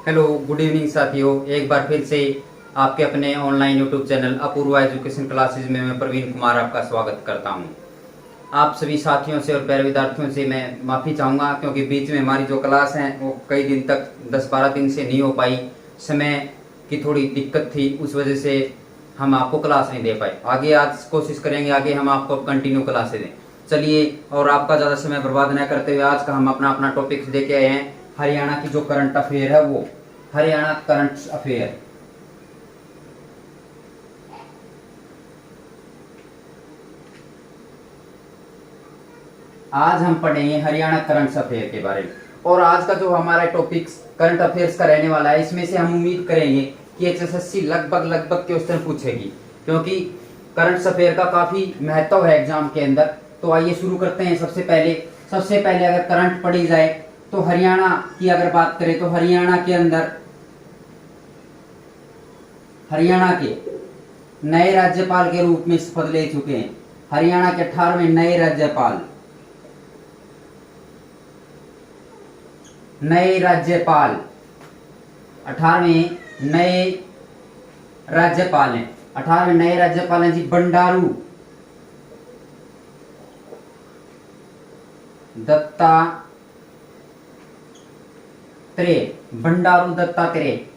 Hello, good evening साथियों। एक बार फिर से आपके अपने online YouTube channel Apoorva education classes में मैं प्रवीण कुमार आपका स्वागत करता हूं। आप सभी साथियों से और प्यारे विद्यार्थियों से मैं माफ़ी चाहूँगा क्योंकि बीच में हमारी जो क्लास हैं वो कई दिन तक 10-12 दिन से नहीं हो पाई। समय की थोड़ी दिक्कत थी, उस वजह से हम आपको क्लास नहीं दे पाए। आगे आज कोशिश करेंगे, आगे हम आपको कंटिन्यू क्लासें दें। चलिए, और आपका ज़्यादा समय बर्बाद न करते हुए आज का हम अपना टॉपिक्स लेके आए हैं। हरियाणा की जो करंट अफेयर है वो हरियाणा करंट अफेयर। आज हम पढ़ेंगे हरियाणा करंट अफेयर के बारे में। और आज का जो हमारा टॉपिक करंट अफेयर्स का रहने वाला है, इसमें से हम उम्मीद करेंगे कि एचएसएससी लगभग क्वेश्चन पूछेगी, क्योंकि करंट अफेयर का काफी महत्व है एग्जाम के अंदर। तो आइए शुरू करते हैं। सबसे पहले अगर करंट पढ़ी जाए तो हरियाणा की अगर बात करें तो हरियाणा के अंदर हरियाणा के नए राज्यपाल के रूप में शपथ ले चुके हैं। हरियाणा के 18वें नए राज्यपाल 18वें नए राज्यपाल हैं। 18वें नए राज्यपाल हैं जी बंडारू दत्तात्रेय।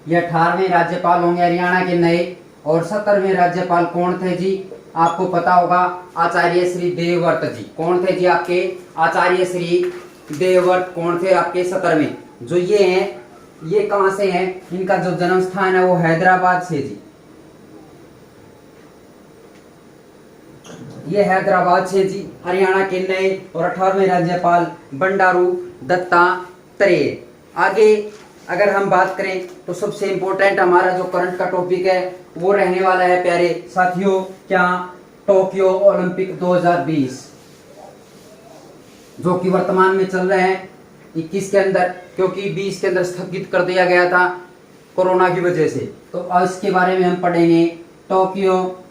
ये 18वें राज्यपाल होंगे हरियाणा के नए। और 17वें राज्यपाल कौन थे जी? आपको पता होगा, आचार्य श्री देवव्रत जी। कौन थे जी आपके? आचार्य श्री देवव्रत कौन थे आपके 17वें? जो ये हैं, ये कहां से हैं? इनका जो जन्म स्थान है वो हैदराबाद से जी। ये हैदराबाद से जी हरियाणा के नए और 18वें राज्यपाल बंडारू दत्तात्रेय। आगे अगर हम बात करें तो सबसे इंपॉर्टेंट हमारा जो करंट का टॉपिक है वो रहने वाला है प्यारे साथियों, क्या? टोक्यो ओलंपिक 2020, जो कि वर्तमान में चल रहे हैं 21 के अंदर, क्योंकि 20 के अंदर स्थगित कर दिया गया था कोरोना की वजह से। तो इसके बारे में हम पढ़ेंगे। Tokyo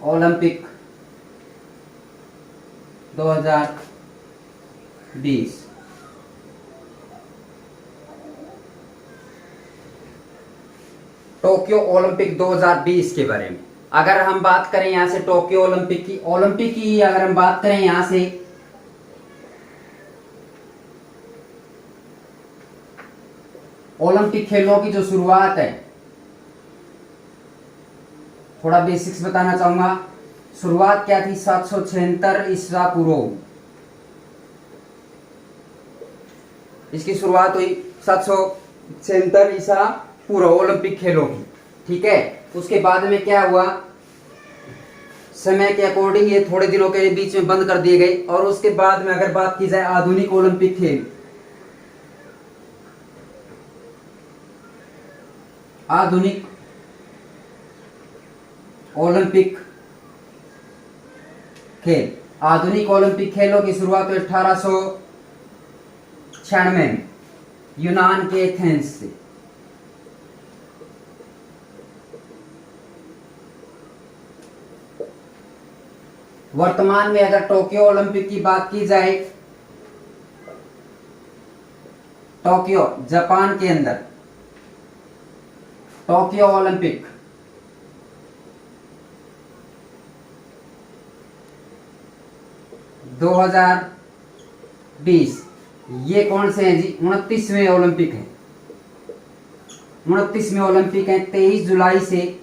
Olympic 2020। टोक्यो ओलंपिक 2020 के बारे में अगर हम बात करें यहां से टोक्यो ओलंपिक की अगर हम बात करें यहां से, ओलंपिक खेलों की जो शुरुआत है, थोड़ा बेसिक्स बताना चाहूंगा। शुरुआत क्या थी? 776 ईसा पूर्व। इसकी शुरुआत हुई 776 ईसा पूर्व ओलंपिक खेलों की, ठीक है। उसके बाद में क्या हुआ? समय के अकॉर्डिंग ये थोड़े दिनों के बीच में बंद कर दिए गए। और उसके बाद में अगर बात की जाए आधुनिक ओलंपिक खेल, आधुनिक ओलंपिक खेल, आधुनिक ओलंपिक खेलों की शुरुआत 1896 में यूनान के एथेंस से। वर्तमान में अगर टोक्यो ओलंपिक की बात की जाए, टोक्यो जापान के अंदर टोक्यो ओलंपिक 2020, ये कौन से हैं जी? 29वें ओलंपिक है। 29वें ओलंपिक है 23 जुलाई से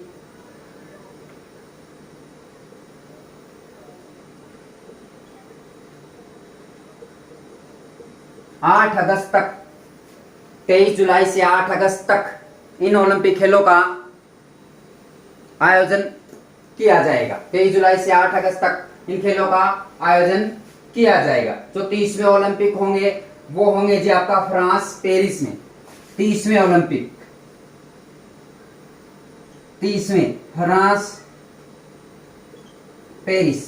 8 अगस्त तक। 23 जुलाई से 8 अगस्त तक इन ओलंपिक खेलों का आयोजन किया जाएगा। 23 जुलाई से 8 अगस्त तक इन खेलों का आयोजन किया जाएगा। जो 30वें ओलंपिक होंगे वो होंगे जी आपका फ्रांस, पेरिस में। 30वें ओलंपिक, 30वें फ्रांस पेरिस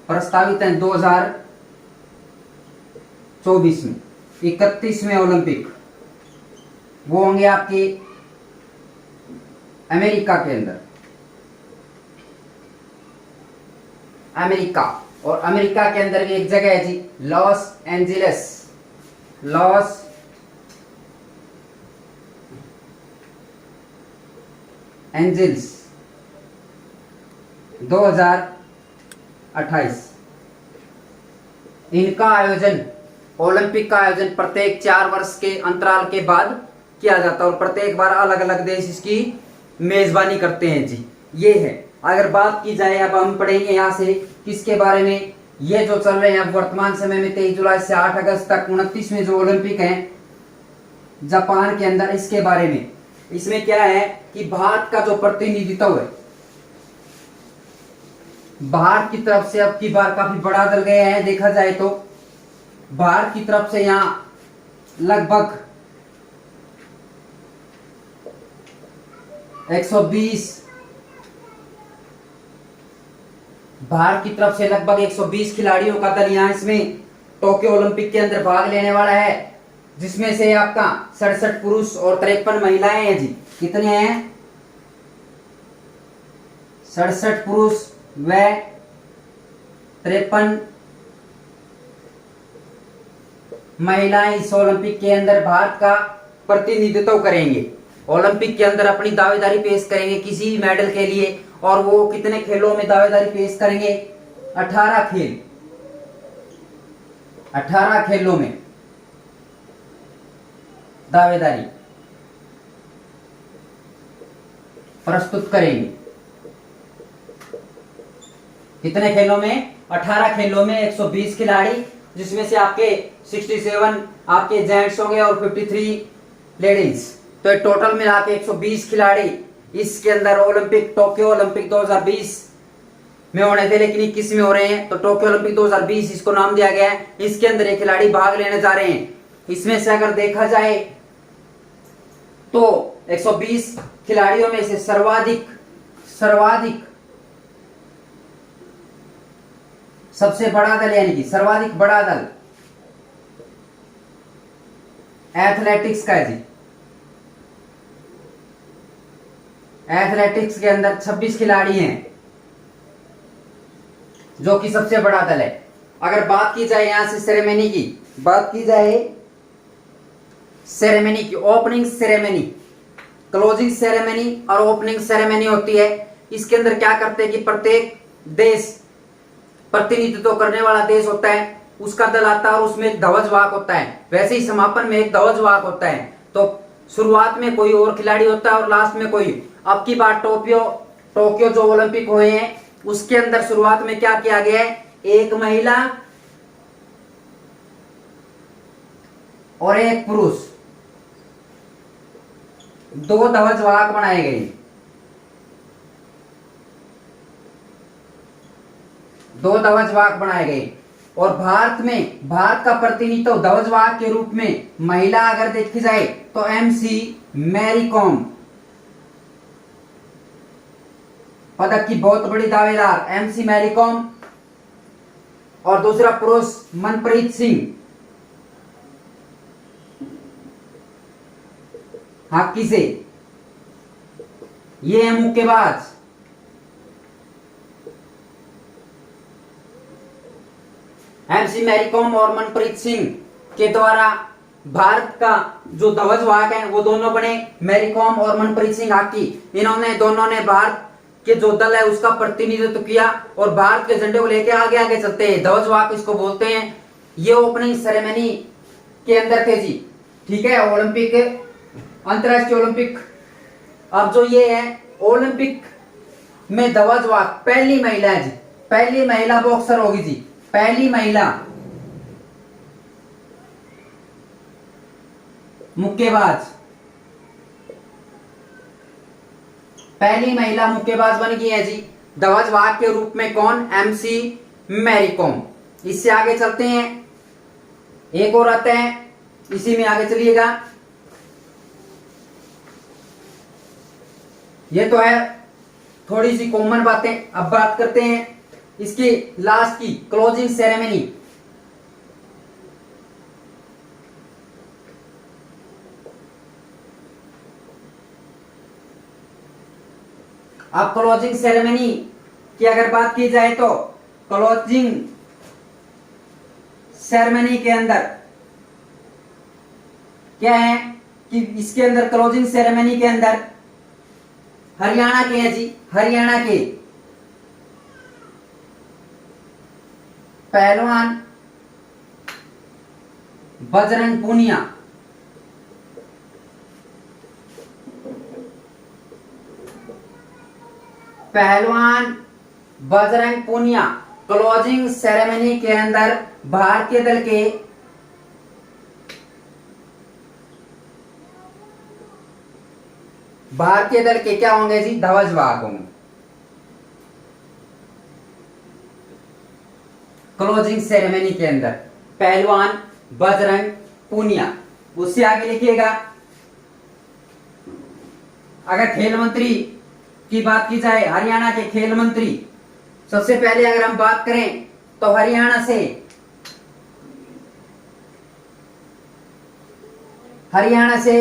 प्रस्तावित है 2024 में। 31वें ओलंपिक वो होंगे आपके अमेरिका के अंदर, अमेरिका और अमेरिका के अंदर भी एक जगह है जी, लॉस एंजिल्स, लॉस एंजिल्स 2028। इनका आयोजन, ओलंपिक का आयोजन प्रत्येक 4 वर्ष के अंतराल के बाद किया जाता है और प्रत्येक बार अलग अलग देश इसकी मेजबानी करते हैं जी। ये है, अगर बात की जाए, अब हम पढ़ेंगे यहाँ से किसके बारे में, ये जो चल रहे हैं अब वर्तमान समय में 23 जुलाई से 8 अगस्त तक 29वें जो ओलंपिक हैं जापान के अंदर, इसके बारे में। इसमें क्या है कि भारत का जो प्रतिनिधित्व है, भारत की तरफ से अब की बार काफी बड़ा दल गया है। देखा जाए तो भारत की तरफ से यहाँ लगभग 120, भारत की तरफ से लगभग 120 खिलाड़ियों का दल यहाँ इसमें टोक्यो ओलंपिक के अंदर भाग लेने वाला है, जिसमें से आपका 67 पुरुष और 53 महिलाएं हैं जी। कितने हैं? 67 पुरुष व 53 महिलाएं इस ओलंपिक के अंदर भारत का प्रतिनिधित्व करेंगे। ओलंपिक के अंदर अपनी दावेदारी पेश करेंगे किसी भी मेडल के लिए। और वो कितने खेलों में दावेदारी पेश करेंगे? 18 खेल, 18 खेलों में दावेदारी प्रस्तुत करेंगे। कितने खेलों में? 18 खेलों में 120 खिलाड़ी, जिसमें से आपके 67 आपके जेंट्स हो गए और 53 लेडीज, तो टोटल मिला के 120 खिलाड़ी इसके अंदर ओलंपिक, टोक्यो ओलंपिक 2020 में होने थे, लेकिन 21 में हो रहे हैं, तो टोक्यो ओलंपिक 2020 इसको नाम दिया गया है। इसके अंदर ये खिलाड़ी भाग लेने जा रहे हैं। इसमें से अगर देखा जाए तो 120 खिलाड़ियों में से सर्वाधिक सबसे बड़ा दल, यानी कि सर्वाधिक बड़ा दल एथलेटिक्स का है जी। एथलेटिक्स के अंदर 26 खिलाड़ी हैं, जो कि सबसे बड़ा दल है। अगर बात की जाए यहां से सेरेमनी की, बात की जाए सेरेमनी की, ओपनिंग सेरेमनी, क्लोजिंग सेरेमनी और ओपनिंग सेरेमनी होती है। इसके अंदर क्या करते हैं कि प्रत्येक देश, प्रतिनिधित्व करने वाला देश होता है, उसका दल आता है और उसमें एक ध्वजवाहक होता है। वैसे ही समापन में एक ध्वजवाहक होता है। तो शुरुआत में कोई और खिलाड़ी होता है और लास्ट में कोई। अब की बार टोक्यो जो ओलंपिक हुए हैं उसके अंदर शुरुआत में क्या किया गया है? एक महिला और एक पुरुष, 2 ध्वजवाहक बनाए गए, 2 ध्वजवाहक बनाए गए। और भारत का प्रतिनिधित्व ध्वजवाहक के रूप में महिला अगर देखी जाए तो एमसी मैरी कॉम, पदक की बहुत बड़ी दावेदार एमसी मैरी कॉम, और दूसरा पुरुष मनप्रीत सिंह हॉकी से, ये है मुक्केबाज। एमसी मैरी कॉम और मनप्रीत सिंह के द्वारा भारत का जो ध्वजवाहक है वो दोनों बने, मैरी कॉम और मनप्रीत सिंह हॉकी। इन्होंने दोनों ने भारत के जो दल है उसका प्रतिनिधित्व किया और भारत के झंडे को लेके आगे आगे चलते हैं, ध्वजवाहक इसको बोलते हैं। ये ओपनिंग सेरेमनी के अंदर थे जी। ठीक है, ओलंपिक, अंतरराष्ट्रीय ओलंपिक। अब जो ये है ओलंपिक में ध्वजवाहक पहली महिला है जी, पहली महिला बॉक्सर होगी जी, पहली महिला मुक्केबाज, पहली महिला मुक्केबाज बन गई है जी ध्वजवाहक के रूप में। कौन? एमसी मैरी कॉम। इससे आगे चलते हैं, एक और आते हैं, इसी में आगे चलिएगा। ये तो है थोड़ी सी कॉमन बातें। अब बात करते हैं इसकी लास्ट की, क्लोजिंग सेरेमनी। अब क्लोजिंग सेरेमनी की अगर बात की जाए तो क्लोजिंग सेरेमनी के अंदर क्या है कि इसके अंदर क्लोजिंग सेरेमनी के अंदर हरियाणा के हैं जी, हरियाणा के पहलवान बजरंग पूनिया पहलवान बजरंग पूनिया क्लोजिंग सेरेमनी के अंदर भारतीय दल के क्या होंगे जी, ध्वजवाहक होंगे। क्लोजिंग सेरेमनी के अंदर पहलवान बजरंग पूनिया। उससे आगे लिखिएगा, अगर खेल मंत्री की बात की जाए, हरियाणा के खेल मंत्री, सबसे पहले अगर हम बात करें तो हरियाणा से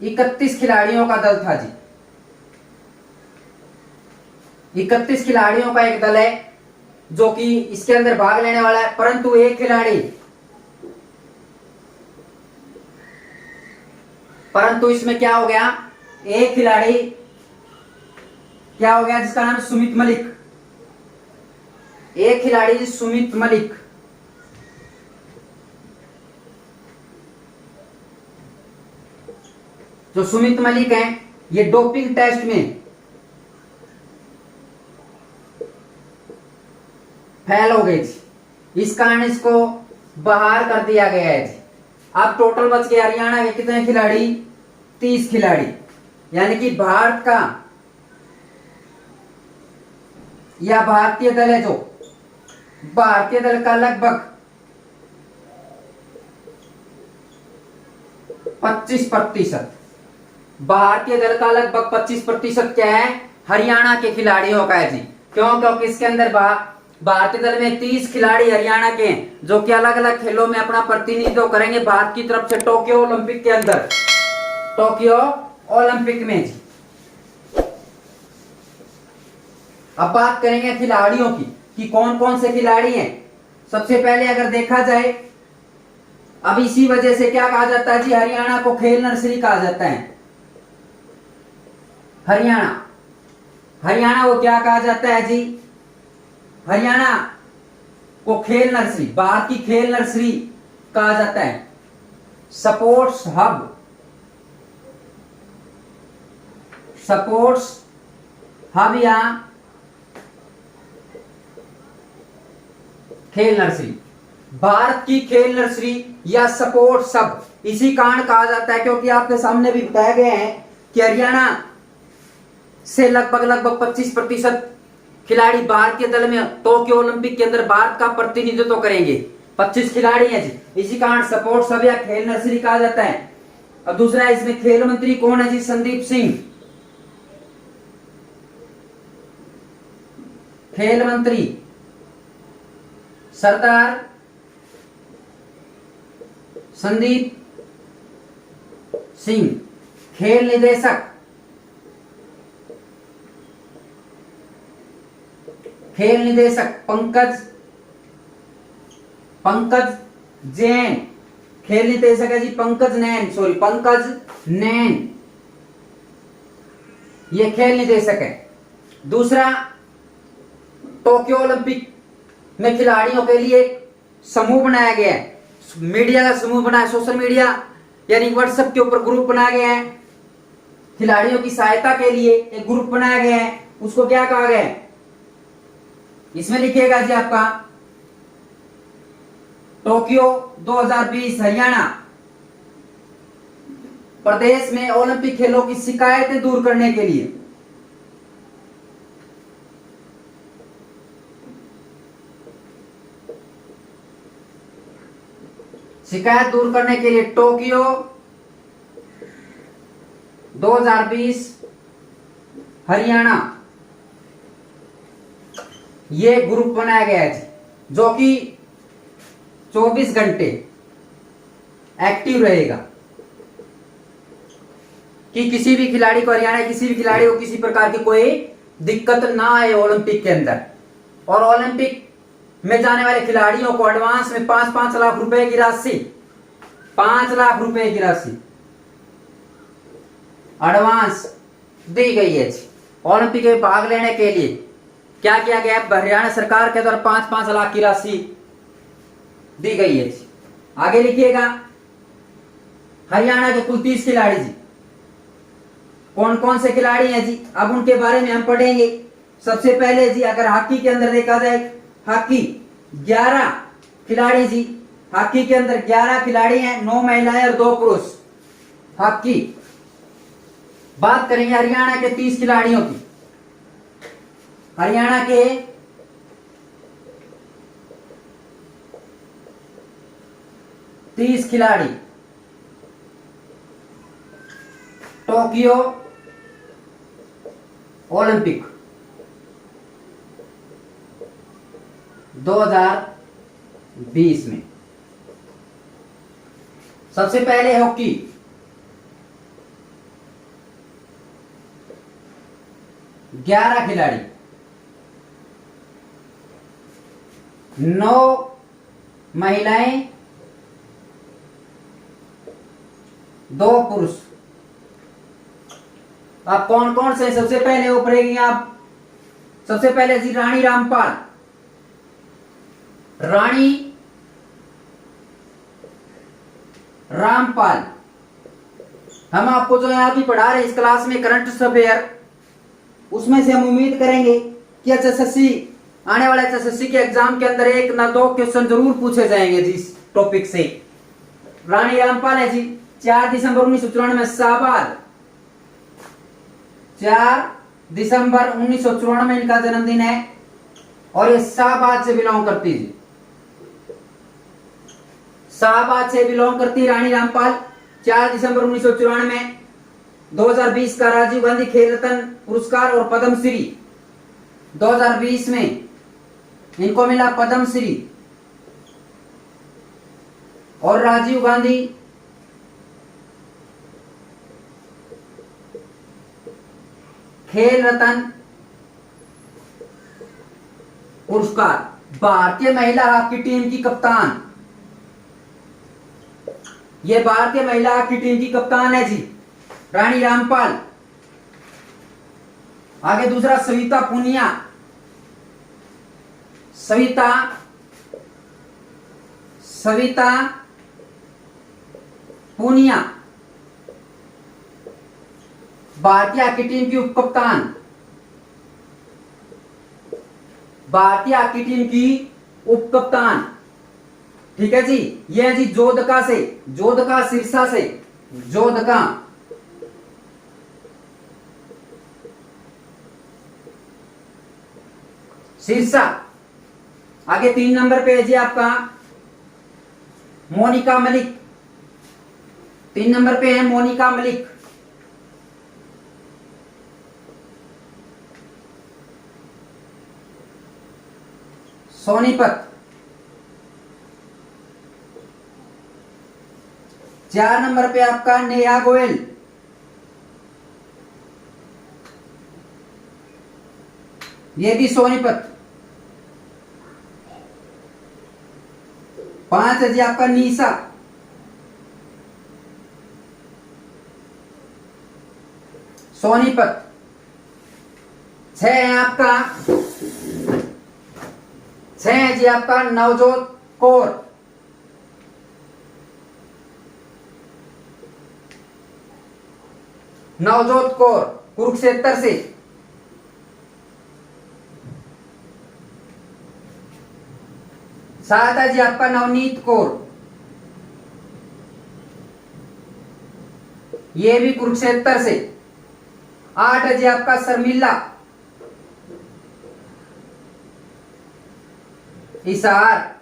31 खिलाड़ियों का दल था जी। 31 खिलाड़ियों का एक दल है जो कि इसके अंदर भाग लेने वाला है, परंतु इसमें क्या हो गया, एक खिलाड़ी क्या हो गया जिसका नाम सुमित मलिक। एक खिलाड़ी सुमित मलिक जो सुमित मलिक हैं, ये डोपिंग टेस्ट में फेल हो गए थी, इस कारण इसको बाहर कर दिया गया है। अब टोटल बच गए हरियाणा के कितने खिलाड़ी, 30 खिलाड़ी, यानी कि भारत का या भारतीय दल है जो भारतीय दल का लगभग 25%, भारतीय दल का लगभग 25% क्या है, हरियाणा के खिलाड़ियों का है जी। क्यों? क्योंकि इसके अंदर भारतीय दल में 30 खिलाड़ी हरियाणा के हैं जो कि अलग अलग खेलों में अपना प्रतिनिधित्व करेंगे भारत की तरफ से टोक्यो ओलंपिक के अंदर, टोक्यो ओलंपिक में जी। अब बात करेंगे खिलाड़ियों की कि कौन कौन से खिलाड़ी हैं। सबसे पहले अगर देखा जाए, अब इसी वजह से क्या कहा जाता है जी, हरियाणा को खेल नर्सरी कहा जाता है। हरियाणा को क्या कहा जाता है जी, हरियाणा को खेल नर्सरी, भारत की खेल नर्सरी कहा जाता है। स्पोर्ट्स हब या खेल नर्सरी, भारत की खेल नर्सरी या स्पोर्ट्स हब इसी कारण कहा जाता है क्योंकि आपके सामने भी बताया गया है कि हरियाणा से लगभग 25% खिलाड़ी भारतीय दल में टोक्यो ओलंपिक के अंदर भारत का प्रतिनिधित्व करेंगे। 25 खिलाड़ी हैं जी, इसी कारण स्पोर्ट्स हब या खेल नर्सरी कहा जाता है। अब दूसरा, इसमें खेल मंत्री कौन है जी, संदीप सिंह। खेल मंत्री सरदार संदीप सिंह। खेल निदेशक पंकज जैन। खेल निदेशक है जी पंकज नैन, ये खेल निदेशक है। दूसरा, टोक्यो ओलंपिक में खिलाड़ियों के लिए समूह बनाया गया है, मीडिया का समूह बना है, सोशल मीडिया यानी व्हाट्सएप के ऊपर ग्रुप बनाया गया है। खिलाड़ियों की सहायता के लिए एक ग्रुप बनाया गया है, उसको क्या कहा गया है, इसमें लिखिएगा जी आपका टोक्यो 2020 हरियाणा प्रदेश में ओलंपिक खेलों की शिकायतें दूर करने के लिए टोक्यो 2020 हरियाणा ये ग्रुप बनाया गया है जो कि 24 घंटे एक्टिव रहेगा कि किसी भी खिलाड़ी को, हरियाणा किसी भी खिलाड़ी को किसी प्रकार की कोई दिक्कत ना आए ओलंपिक के अंदर। और ओलंपिक में जाने वाले खिलाड़ियों को एडवांस में 5-5 लाख रुपए की राशि, 5 लाख रुपए की राशि एडवांस दी गई है। ओलंपिक में भाग लेने के लिए क्या किया गया है? हरियाणा सरकार के द्वारा 5-5 लाख की राशि दी गई है। आगे लिखिएगा, हरियाणा के कुल 30 खिलाड़ी जी। कौन कौन से खिलाड़ी हैं जी, अब उनके बारे में हम पढ़ेंगे। सबसे पहले जी अगर हॉकी के अंदर देखा जाए, हॉकी 11 खिलाड़ी जी, हॉकी के अंदर 11 खिलाड़ी हैं, 9 महिलाएं और 2 पुरुष। हॉकी बात करेंगे हरियाणा के 30 खिलाड़ियों की। हरियाणा के 30 खिलाड़ी टोक्यो ओलंपिक 2020 में। सबसे पहले हॉकी, 11 खिलाड़ी, 9 महिलाएं, 2 पुरुष। आप कौन कौन से सबसे पहले उभरेंगे आप? सबसे पहले जी रानी रामपाल, रानी रामपाल। हम आपको जो यहां भी पढ़ा रहे हैं इस क्लास में करंट अफेयर, उसमें से हम उम्मीद करेंगे कि एचएसएससी आने वाले एचएसएससी के एग्जाम के अंदर 1 ना 2 क्वेश्चन जरूर पूछे जाएंगे जी इस टॉपिक से। रानी रामपाल है जी 4 दिसंबर 1994 में शाहबाद, 4 दिसंबर 1994 में इनका जन्मदिन है और ये शाहबाद से बिलोंग करती है। शाहबाद से बिलोंग करती रानी रामपाल। 4 दिसंबर 1994 में 2020 का राजीव गांधी खेल रत्न पुरस्कार और पद्मश्री 2020 में इनको मिला पद्मश्री और राजीव गांधी खेल रत्न पुरस्कार। भारतीय महिला हॉकी टीम की कप्तान, ये भारतीय महिला हॉकी टीम की कप्तान है जी रानी रामपाल। आगे दूसरा सविता पुनिया, सविता पुनिया भारतीय हॉकी टीम की उप कप्तान, भारतीय हॉकी टीम की उप कप्तान। ठीक है जी, ये है जी जोधका से, जोधका सिरसा से, जोधका। सिरसा। आगे 3 नंबर पे है जी आपका मोनिका मलिक, 3 नंबर पे है मोनिका मलिक। सोनीपत। 4 नंबर पे आपका नेहा गोयल, ये भी सोनीपत। 5 है जी आपका नीसा, सोनीपत। 6 है आपका, 6 है जी आपका नवजोत कौर, नवजोत कौर कुरुक्षेत्र से। 7 है जी आपका नवनीत कौर, ये भी कुरुक्षेत्र से। 8 है जी आपका शर्मिला, हिसार।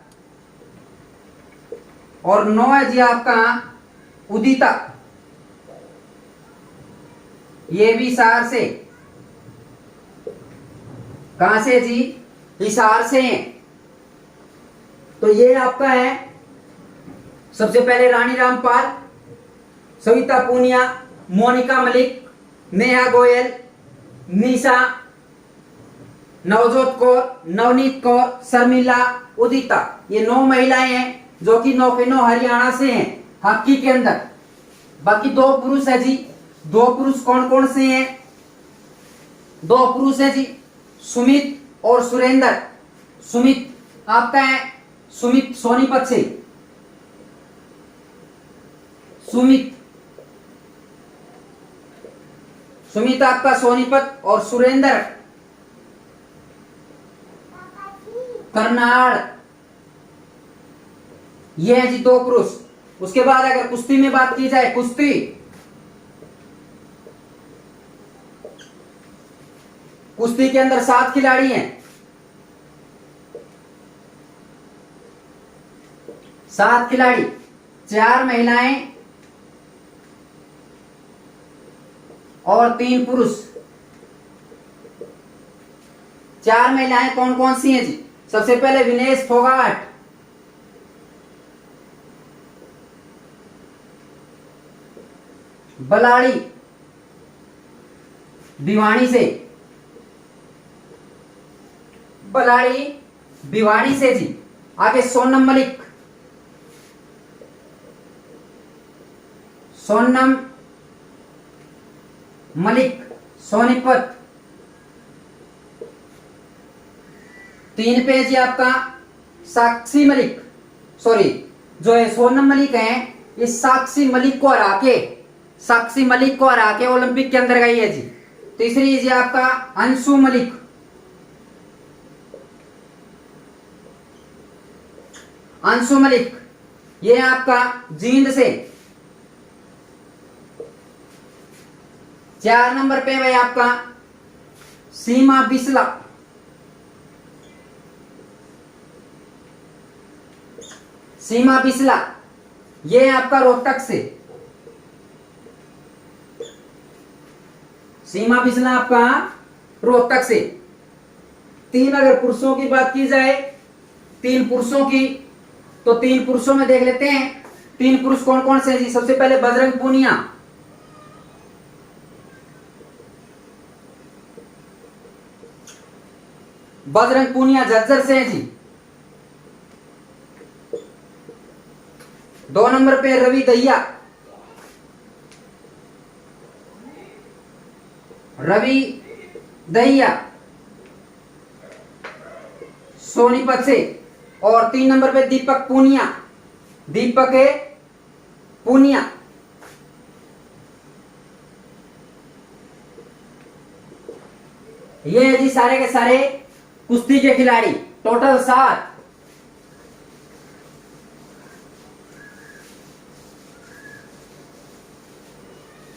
और 9 है जी आपका उदिता, ये भी हिसार से। कहां से जी? हिसार से हैं। तो ये आपका है सबसे पहले रानी रामपाल, सविता पूनिया, मोनिका मलिक, नेहा गोयल, निशा नवजोत कौर, नवनीत कौर, शर्मिला, उदिता, ये 9 महिलाएं हैं जो कि 9 के 9 हरियाणा से हैं हॉकी के अंदर। बाकी 2 पुरुष है जी। 2 पुरुष कौन कौन से हैं? 2 पुरुष है जी, सुमित और सुरेंद्र। सुमित आपका है, सुमित सोनीपत से। सुमित आपका सोनीपत और सुरेंद्र करनाल। ये है जी 2 पुरुष। उसके बाद अगर कुश्ती में बात की जाए, कुश्ती के अंदर 7 खिलाड़ी हैं। 7 खिलाड़ी, 4 महिलाएं और 3 पुरुष। 4 महिलाएं कौन कौन सी हैं जी? सबसे पहले विनेश फोगाट, बलाड़ी भिवाड़ी से, जी। आगे सोनम मलिक सोनीपत। 3 पे जी आपका साक्षी मलिक, सॉरी जो है सोनम मलिक है, ये साक्षी मलिक को हरा के ओलंपिक के अंदर गई है जी। तीसरी जी आपका अंशु मलिक, ये आपका जींद से। 4 नंबर पे भाई आपका सीमा बिस्ला, ये आपका रोहतक से। सीमा बिस्ला आपका रोहतक से। 3 अगर पुरुषों की बात की जाए, 3 पुरुषों की, तो 3 पुरुषों में देख लेते हैं 3 पुरुष कौन कौन से हैं जी। सबसे पहले बजरंग पूनिया झज्जर से हैं जी। 2 नंबर पे रवि दहिया सोनीपत से। और 3 नंबर पे दीपक पूनिया, ये है जी सारे के सारे कुश्ती के खिलाड़ी, टोटल 7।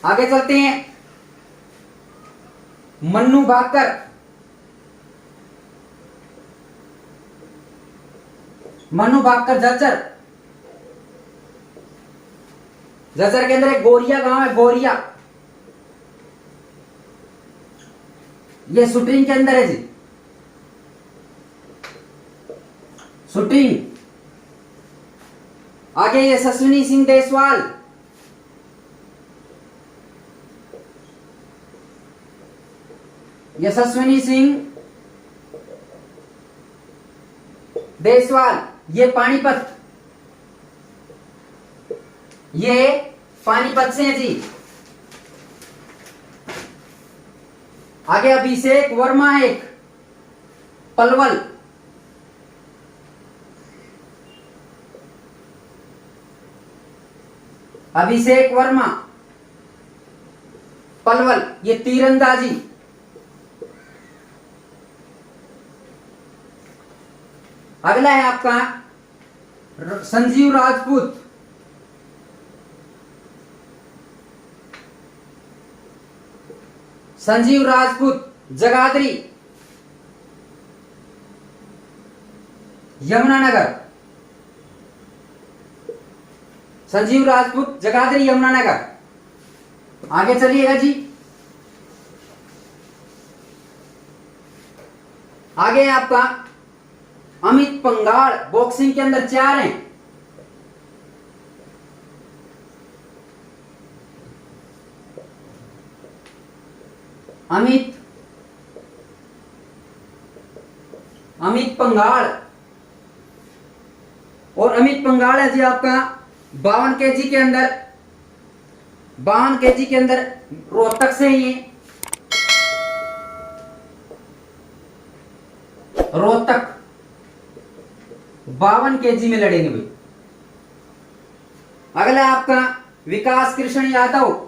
आगे चलते हैं। मन्नू भाकर झज्जर के अंदर एक गोरिया गांव है, गोरिया, ये शूटिंग के अंदर है जी। आगे यशस्विनी सिंह देसवाल, ये पानीपत से है जी। आगे अभिषेक वर्मा एक पलवल, ये तीरंदाजी। अगला है आपका संजीव राजपूत जगाधरी यमुनानगर। आगे चलिएगा जी। आगे आपका अमित पंगाड़, बॉक्सिंग के अंदर 4 हैं। अमित पंगाड़, और अमित पंगाड़ है जी आपका 52 केजी के अंदर, 52 केजी के अंदर रोहतक से ही, रोहतक 52 केजी में लड़ेंगे भाई। अगला आपका विकास कृष्ण यादव,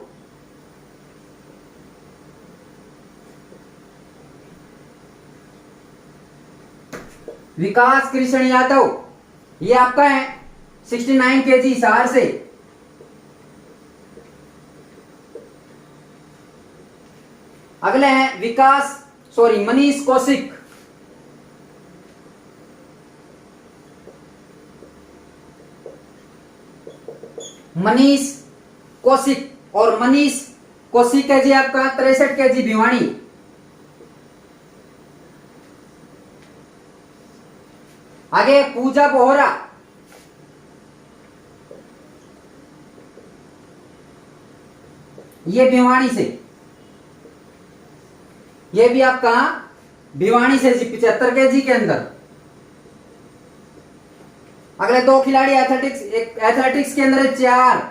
विकास कृष्ण यादव ये आपका है 69 केजी हिसार से। अगले हैं मनीष कौशिक, मनीष कौशिक, और मनीष कौशिक है जी आपका 63 केजी भिवानी। आगे पूजा बोहरा, ये भिवानी से, ये भी आपका भिवानी से जी 75 केजी के अंदर। अगले 2 खिलाड़ी एथलेटिक्स के अंदर 4,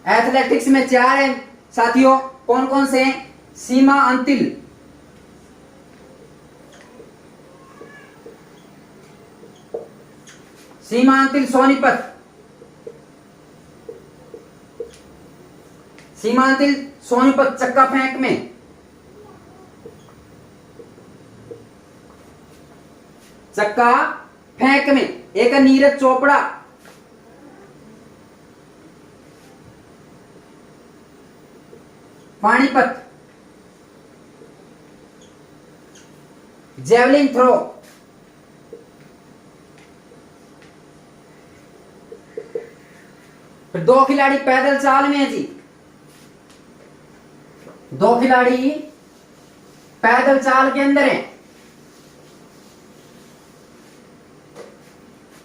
एथलेटिक्स में 4 है साथियों। कौन कौन से हैं? सीमा अंतिल, सीमा अंतिल सोनीपत, सीमांतिल सोनीपत चक्का फेंक में। चक्का फेंक में एक नीरज चोपड़ा, पानीपत। जेवलिन थ्रो, फिर 2 खिलाड़ी पैदल चाल में है जी, 2 खिलाड़ी पैदल चाल के अंदर हैं,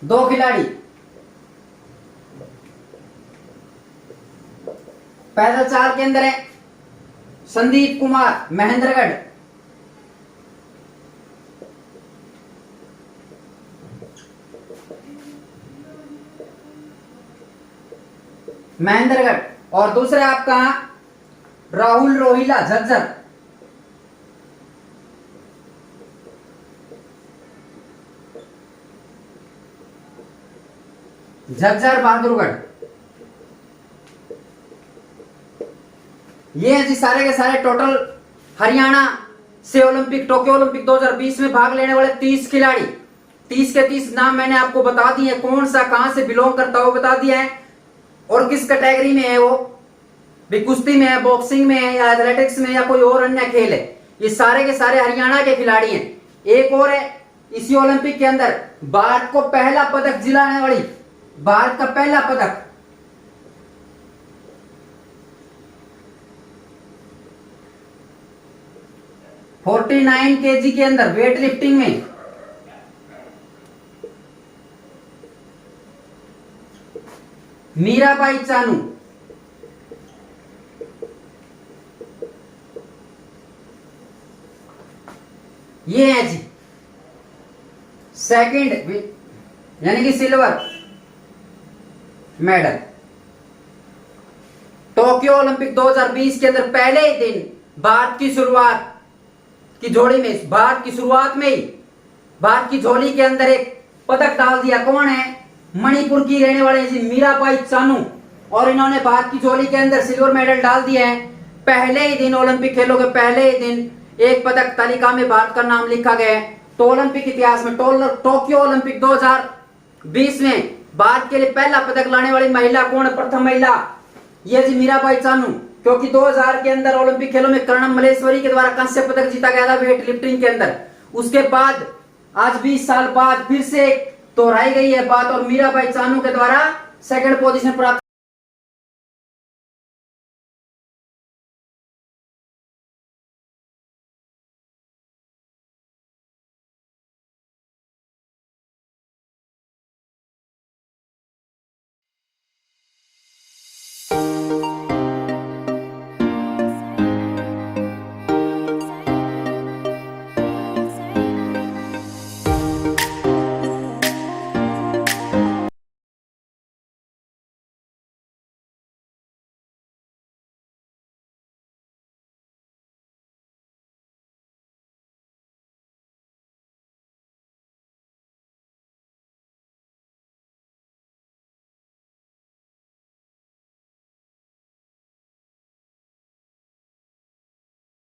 2 खिलाड़ी पैदल चाल के अंदर हैं। संदीप कुमार महेंद्रगढ़, महेंद्रगढ़, और दूसरा आपका राहुल रोहिला झज्जर, झज्जर बहादुरगढ़। ये हैं जी सारे के सारे टोटल हरियाणा से टोक्यो ओलंपिक 2020 में भाग लेने वाले 30 खिलाड़ी। 30 के 30 नाम मैंने आपको बता दिए, कौन सा कहां से बिलोंग करता हो बता दिया है, और किस कैटेगरी में है वो, भी कुश्ती में है, बॉक्सिंग में है, या एथलेटिक्स में, या कोई और अन्य खेल है। ये सारे के सारे हरियाणा के खिलाड़ी हैं। एक और है इसी ओलंपिक के अंदर भारत को पहला पदक दिलाने वाली, भारत का पहला पदक, (49 केजी के अंदर वेट लिफ्टिंग में मीराबाई चानू। ये है जी सेकंड यानी कि सिल्वर मेडल टोक्यो ओलंपिक 2020 के अंदर। पहले ही दिन भारत की शुरुआत की जोड़ी में, भारत की शुरुआत में ही भारत की झोली के अंदर एक पदक डाल दिया। कौन है? मणिपुर की रहने वाले जी मीराबाई चानू, और इन्होंने भारत की झोली के अंदर सिल्वर मेडल डाल दिया है। पहले ही दिन, ओलंपिक खेलों के पहले ही दिन एक पदक तालिका में भारत का नाम लिखा गया है। तो ओलंपिक इतिहास में टोक्यो ओलंपिक 2020 में भारत के लिए पहला पदक लाने वाली महिला कौन है? प्रथम महिला ये जी मीराबाई चानू, क्योंकि 2000 के अंदर ओलंपिक खेलों में कर्णम मल्लेश्वरी के द्वारा कांस्य पदक जीता गया था वेट लिफ्टिंग के अंदर। उसके बाद आज 20 साल बाद फिर से दोहराई गई है बात, और मीराबाई चानू के द्वारा सेकंड पोजीशन प्राप्त